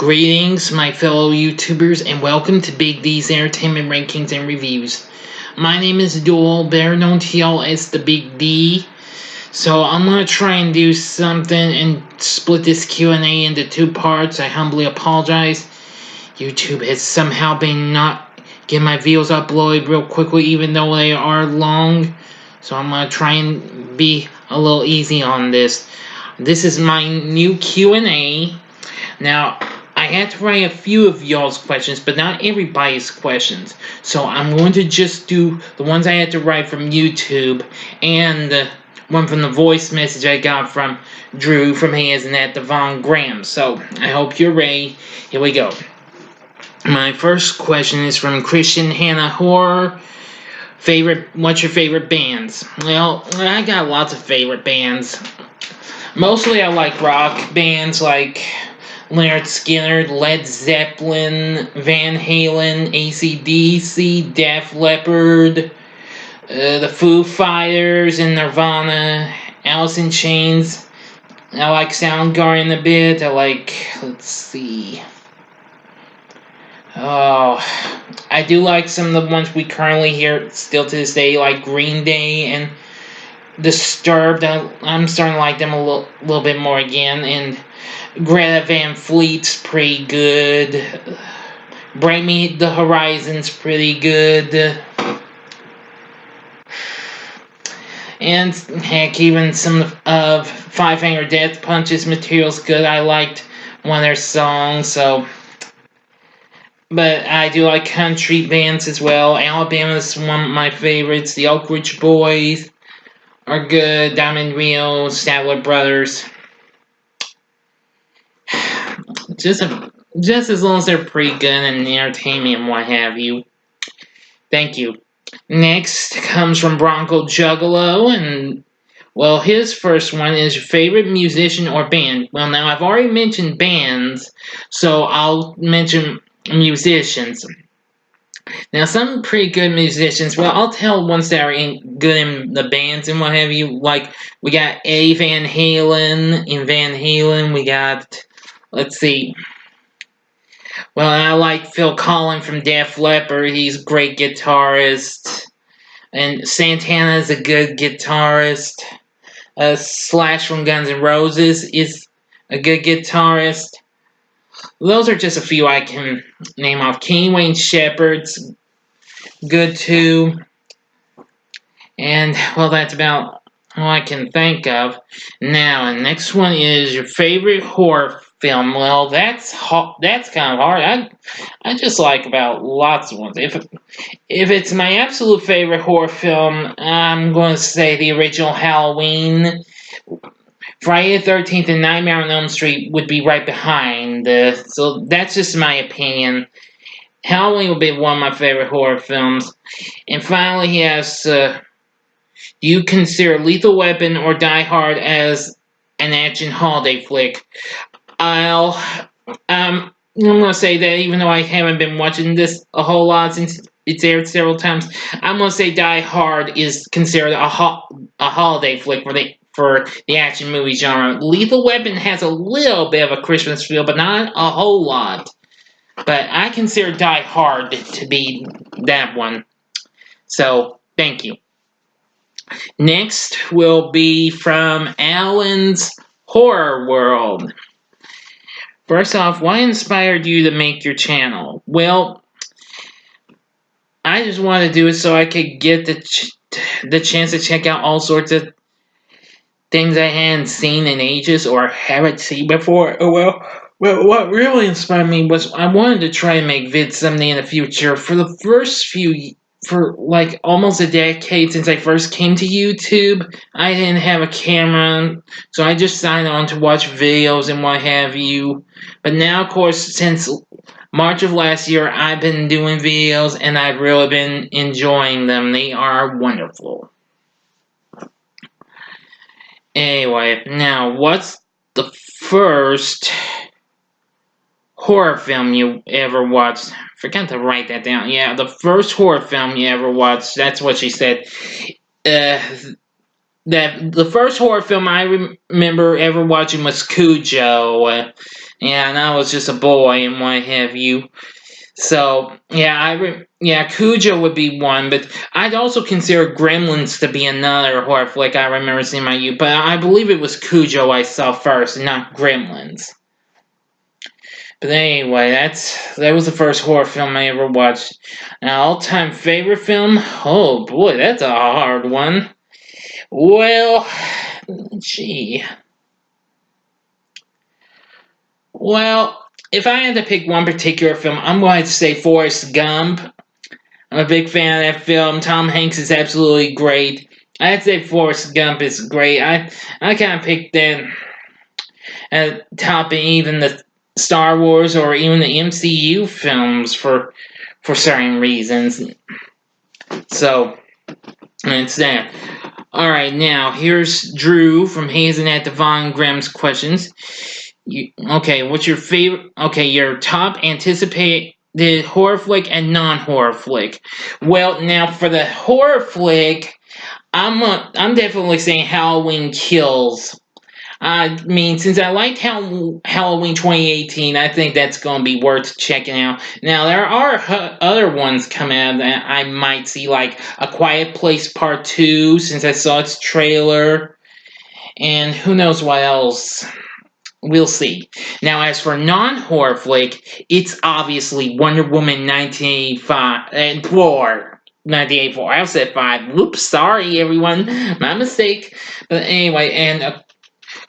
Greetings, my fellow YouTubers, and welcome to Big D's Entertainment Rankings and Reviews. My name is Duel, better known to y'all as the Big D. So I'm gonna try and do something and split this Q&A into two parts. I humbly apologize. YouTube has somehow been not getting my videos uploaded real quickly, even though they are long. So I'm gonna try and be a little easy on this. This is my new Q&A. Now, I had to write a few of y'all's questions, but not everybody's questions. So I'm going to just do the ones I had to write from YouTube and one from the voice message I got from Drew from his and at Devon Graham. So I hope you're ready. Here we go. My first question is from Christian Hanna Horror. What's your favorite bands? Well, I got lots of favorite bands. Mostly I like rock bands like Leonard Skinner, Led Zeppelin, Van Halen, AC/DC, Def Leppard, the Foo Fighters, and Nirvana, Alice in Chains. I like Soundgarden a bit. Let's see. Oh, I do like some of the ones we currently hear still to this day, like Green Day and Disturbed. I'm starting to like them a little bit more again, and Greta Van Fleet's pretty good. Bring Me the Horizon's pretty good. And heck, even some of Five Finger Death Punch's material's good. I liked one of their songs, so. But I do like country bands as well. Alabama's one of my favorites. The Oak Ridge Boys are good. Diamond Rio, Statler Brothers. Just as long as they're pretty good and entertaining and what have you. Thank you. Next comes from BRONCOJUGGALO, and well, his first one is your favorite musician or band. Well, now I've already mentioned bands, so I'll mention musicians. Now, some pretty good musicians. Well, I'll tell ones that are good in the bands and what have you. Like, we got Eddie Van Halen. In Van Halen, we got, let's see. Well, I like Phil Collins from Def Leppard. He's a great guitarist. And Santana's a good guitarist. Slash from Guns N' Roses is a good guitarist. Those are just a few I can name off. Kenny Wayne Shepherd's good too. And, well, that's about all I can think of. Now, the next one is your favorite horror film. Well, that's kind of hard. I just like about lots of ones. If it's my absolute favorite horror film, I'm going to say the original Halloween. Friday the 13th and Nightmare on Elm Street would be right behind. So that's just my opinion. Halloween would be one of my favorite horror films. And finally, he asks, do you consider Lethal Weapon or Die Hard as an action holiday flick? I'm going to say that even though I haven't been watching this a whole lot since it's aired several times, I'm going to say Die Hard is considered a holiday flick for the action movie genre. Lethal Weapon has a little bit of a Christmas feel, but not a whole lot. But I consider Die Hard to be that one. So, thank you. Next will be from Alan's Horror World. First off, what inspired you to make your channel? Well, I just wanted to do it so I could get the chance to check out all sorts of things I hadn't seen in ages or haven't seen before. Well, what really inspired me was I wanted to try and make vids someday in the future. For like almost a decade since I first came to YouTube, I didn't have a camera, so I just signed on to watch videos and what have you. But now, of course, since March of last year, I've been doing videos and I've really been enjoying them. They are wonderful. Anyway, now, what's the first horror film you ever watched? Forgot to write that down. Yeah, the first horror film you ever watched. That's what she said. That the first horror film I remember ever watching was Cujo. Yeah, and I was just a boy and what have you. So yeah, Cujo would be one, but I'd also consider Gremlins to be another horror flick I remember seeing in my youth. But I believe it was Cujo I saw first, and not Gremlins. But anyway, that was the first horror film I ever watched. Now, all-time favorite film? Oh boy, that's a hard one. Well, gee. Well, if I had to pick one particular film, I'm going to say Forrest Gump. I'm a big fan of that film. Tom Hanks is absolutely great. I'd say Forrest Gump is great. I kind of picked that at topping even the Star Wars or even the MCU films for certain reasons. So it's that. All right, now here's Drew from Hazen at Devon Graham's questions. Okay, what's your favorite? Okay, your top anticipated horror flick and non-horror flick. Well, now for the horror flick, I'm definitely saying Halloween Kills. I mean, since I liked Halloween 2018, I think that's going to be worth checking out. Now, there are other ones coming out that I might see, like A Quiet Place Part 2, since I saw its trailer. And who knows what else. We'll see. Now, as for non-horror flick, it's obviously Wonder Woman 1985 and 4. 1984. I said 5. Whoops, sorry everyone. My mistake. But anyway, and of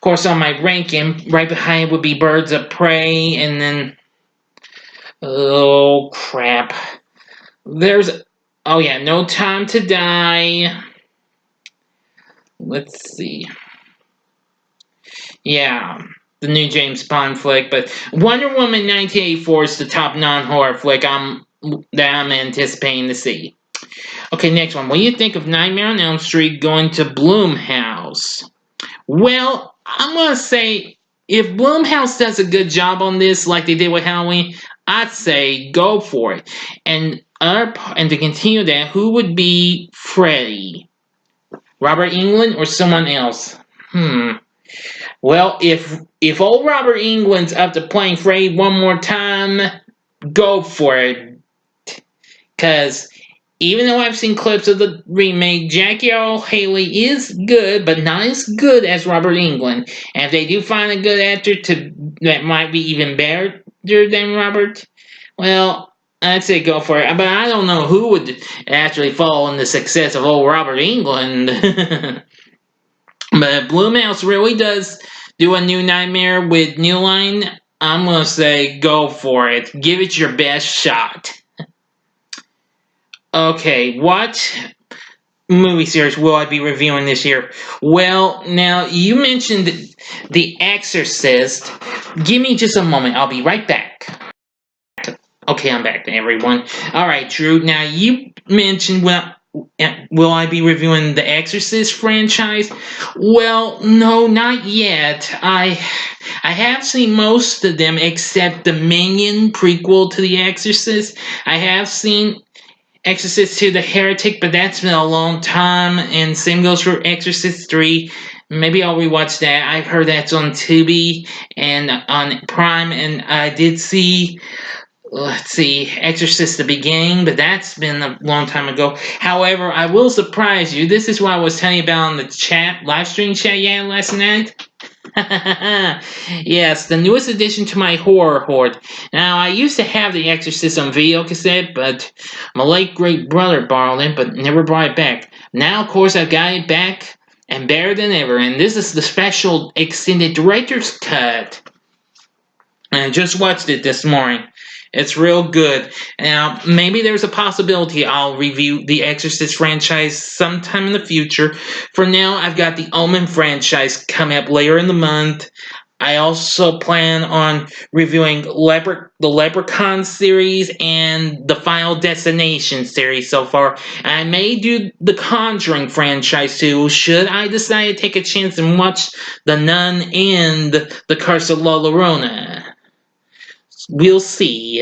course on my ranking, right behind would be Birds of Prey, and then oh crap. There's oh yeah, No Time to Die. Let's see. Yeah, the new James Bond flick, but Wonder Woman 1984 is the top non-horror flick that I'm anticipating to see. Okay, next one. What do you think of Nightmare on Elm Street going to Blumhouse? Well, I'm gonna say if Blumhouse does a good job on this, like they did with Halloween, I'd say go for it. And to continue that, who would be Freddy? Robert Englund or someone else? Well, if old Robert Englund's up to playing Freddy one more time, go for it. Cause even though I've seen clips of the remake, Jackie Earle Haley is good, but not as good as Robert Englund. And if they do find a good actor that might be even better than Robert, well, I'd say go for it. But I don't know who would actually follow in the success of old Robert Englund. But Blumhouse really does do a new Nightmare with New Line. I'm gonna say go for it. Give it your best shot. Okay, what movie series will I be reviewing this year? Well, now you mentioned The Exorcist. Give me just a moment. I'll be right back. Okay, I'm back, everyone. All right, Drew. Now you mentioned will I be reviewing the Exorcist franchise? Well, no, not yet. I have seen most of them except the Minion prequel to The Exorcist. I have seen Exorcist 2 The Heretic, but that's been a long time, and same goes for Exorcist 3. Maybe I'll rewatch that. I've heard that's on Tubi and on Prime, and I did see let's see, Exorcist the Beginning, but that's been a long time ago. However, I will surprise you. This is what I was telling you about on the chat, live stream chat you had last night. Yes, the newest addition to my horror hoard. Now, I used to have The Exorcist on video cassette, but my late great brother borrowed it, but never brought it back. Now, of course, I've got it back, and better than ever, and this is the special extended director's cut. And I just watched it this morning. It's real good. Now, maybe there's a possibility I'll review the Exorcist franchise sometime in the future. For now, I've got the Omen franchise coming up later in the month. I also plan on reviewing the Leprechaun series and the Final Destination series so far. I may do the Conjuring franchise too, should I decide to take a chance and watch The Nun and The Curse of La Llorona. We'll see.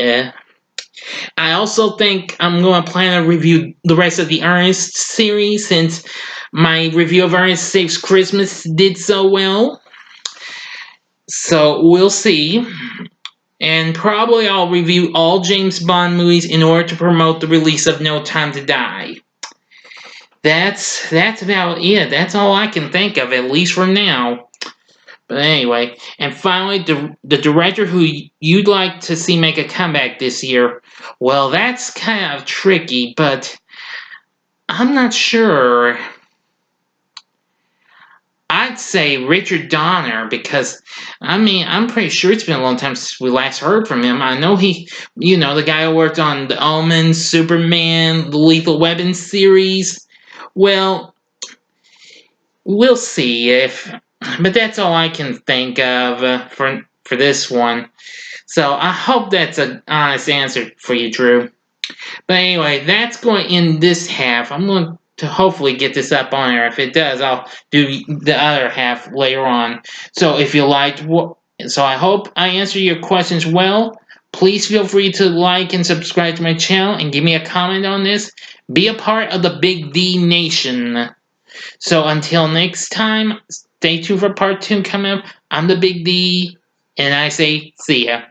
I also think I'm going to plan to review the rest of the Ernest series since my review of Ernest Saves Christmas did so well. So we'll see. And probably I'll review all James Bond movies in order to promote the release of No Time to Die. That's about it. That's all I can think of, at least for now. But anyway, and finally, the director who you'd like to see make a comeback this year. Well, that's kind of tricky, but I'm not sure. I'd say Richard Donner because, I mean, I'm pretty sure it's been a long time since we last heard from him. I know the guy who worked on The Omen, Superman, the Lethal Weapon series. Well, we'll see but that's all I can think of for this one. So I hope that's an honest answer for you, Drew. But anyway, that's going to end this half. I'm going to hopefully get this up on air. If it does, I'll do the other half later on. So if you liked so I hope I answered your questions well. Please feel free to like and subscribe to my channel and give me a comment on this. Be a part of the Big D Nation. So until next time, stay tuned for part 2 coming up. I'm the Big D, and I say see ya.